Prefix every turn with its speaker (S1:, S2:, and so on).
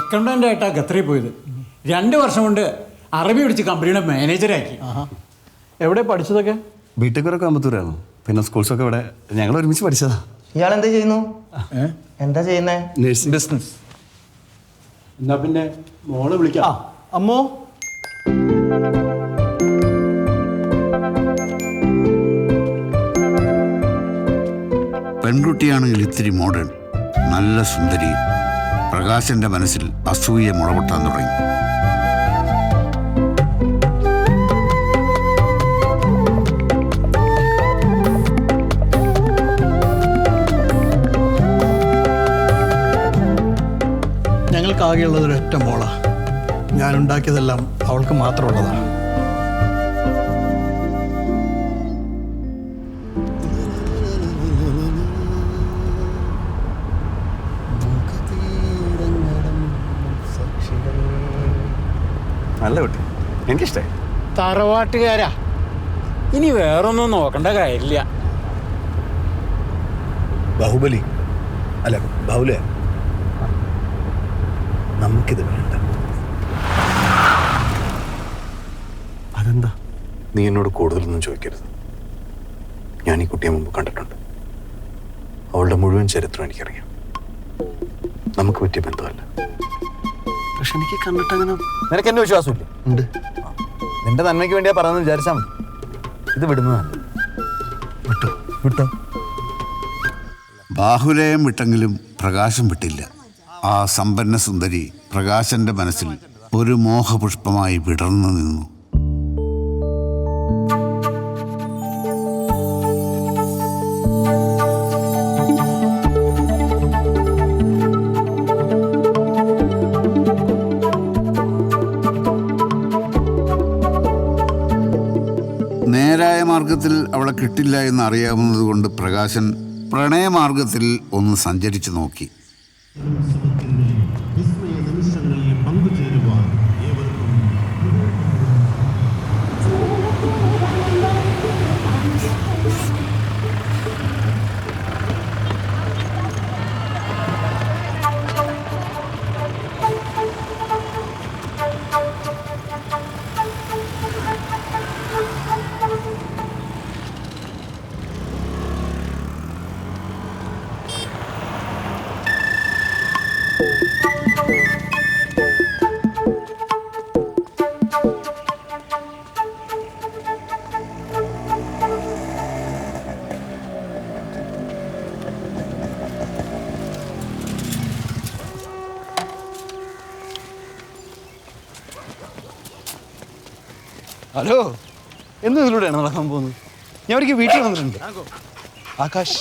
S1: Accountant ആയിട്ടാണ് ഖത്തറിൽ പോയത്. 2 വർഷം കൊണ്ട് അറബി പഠിച്ച് കമ്പനിയുടെ മാനേജറാക്കി.
S2: എവിടെ പഠിച്ചതൊക്കെ?
S3: ബിടെക് ഒക്കെ അമ്പത്തൂരാണ്. പിന്നെ സ്കൂൾസൊക്കെ ഇവിടെ. ഞങ്ങൾ ഒരുമിച്ച് പഠിച്ചതാ.
S4: ഇയാൾ എന്താ ചെയ്യുന്നു? എന്താ ചെയ്യുന്നേ?
S2: ബിസിനസ്.
S3: എന്നാ പിന്നെ മോളെ വിളിക്കാം.
S2: അമ്മോ,
S5: പെൺകുട്ടിയാണെങ്കിൽ ഇത്തിരി മോഡേൺ, നല്ല സുന്ദരി. പ്രകാശന്റെ മനസ്സിൽ അസൂയ മുളപൊട്ടാൻ തുടങ്ങി.
S2: ഞങ്ങൾക്കാകെയുള്ളത് ഒരൊറ്റ മോളാ. ഞാനുണ്ടാക്കിയതെല്ലാം അവൾക്ക് മാത്രമുള്ളതാണ്.
S3: നല്ല കുട്ടി, എനിക്കിഷ്ടായി.
S1: തറവാട്ടുകാരാ, ഇനി വേറൊന്നും നോക്കേണ്ട കാര്യമില്ല.
S6: ബാഹുബലി അല്ല ബാഹുല, നമുക്കിത് വേണ്ട.
S3: അതെന്താ?
S6: നീ എന്നോട് കൂടുതലൊന്നും ചോദിക്കരുത്. ഞാൻ ഈ കുട്ടിയെ മുമ്പ് കണ്ടിട്ടുണ്ട്. അവളുടെ മുഴുവൻ ചരിത്രം എനിക്കറിയാം. നമുക്ക് പറ്റിയ ബന്ധമല്ല.
S3: പക്ഷെ എനിക്ക് കണ്ടിട്ടങ്ങനെ.
S4: നിനക്ക് എന്നെ വിശ്വാസമില്ല?
S6: ഉണ്ട്.
S4: നിന്റെ നന്മയ്ക്ക് വേണ്ടിയാ പറയുന്നത് വിചാരിച്ചാൽ മതി. ഇത് വിടുന്നതാണ്.
S6: വിട്ടോ വിട്ടോ.
S5: ബാഹുലയം വിട്ടെങ്കിലും പ്രകാശം വിട്ടില്ല. ആ സമ്പന്ന സുന്ദരി പ്രകാശന്റെ മനസ്സിൽ ഒരു മോഹപുഷ്പമായി വിടർന്നു നിന്നു. നേരായ മാർഗത്തിൽ അവളെ കിട്ടില്ല എന്ന് അറിയാവുന്നതുകൊണ്ട് പ്രകാശൻ പ്രണയമാർഗത്തിൽ ഒന്ന് സഞ്ചരിച്ചു നോക്കി.
S3: ഹലോ, എന്നും ഇതിലൂടെയാണ് നടക്കാൻ പോകുന്നത്. ഞാൻ ഒരിക്കൽ വീട്ടിൽ വന്നിട്ടുണ്ട്. ആകാശ്,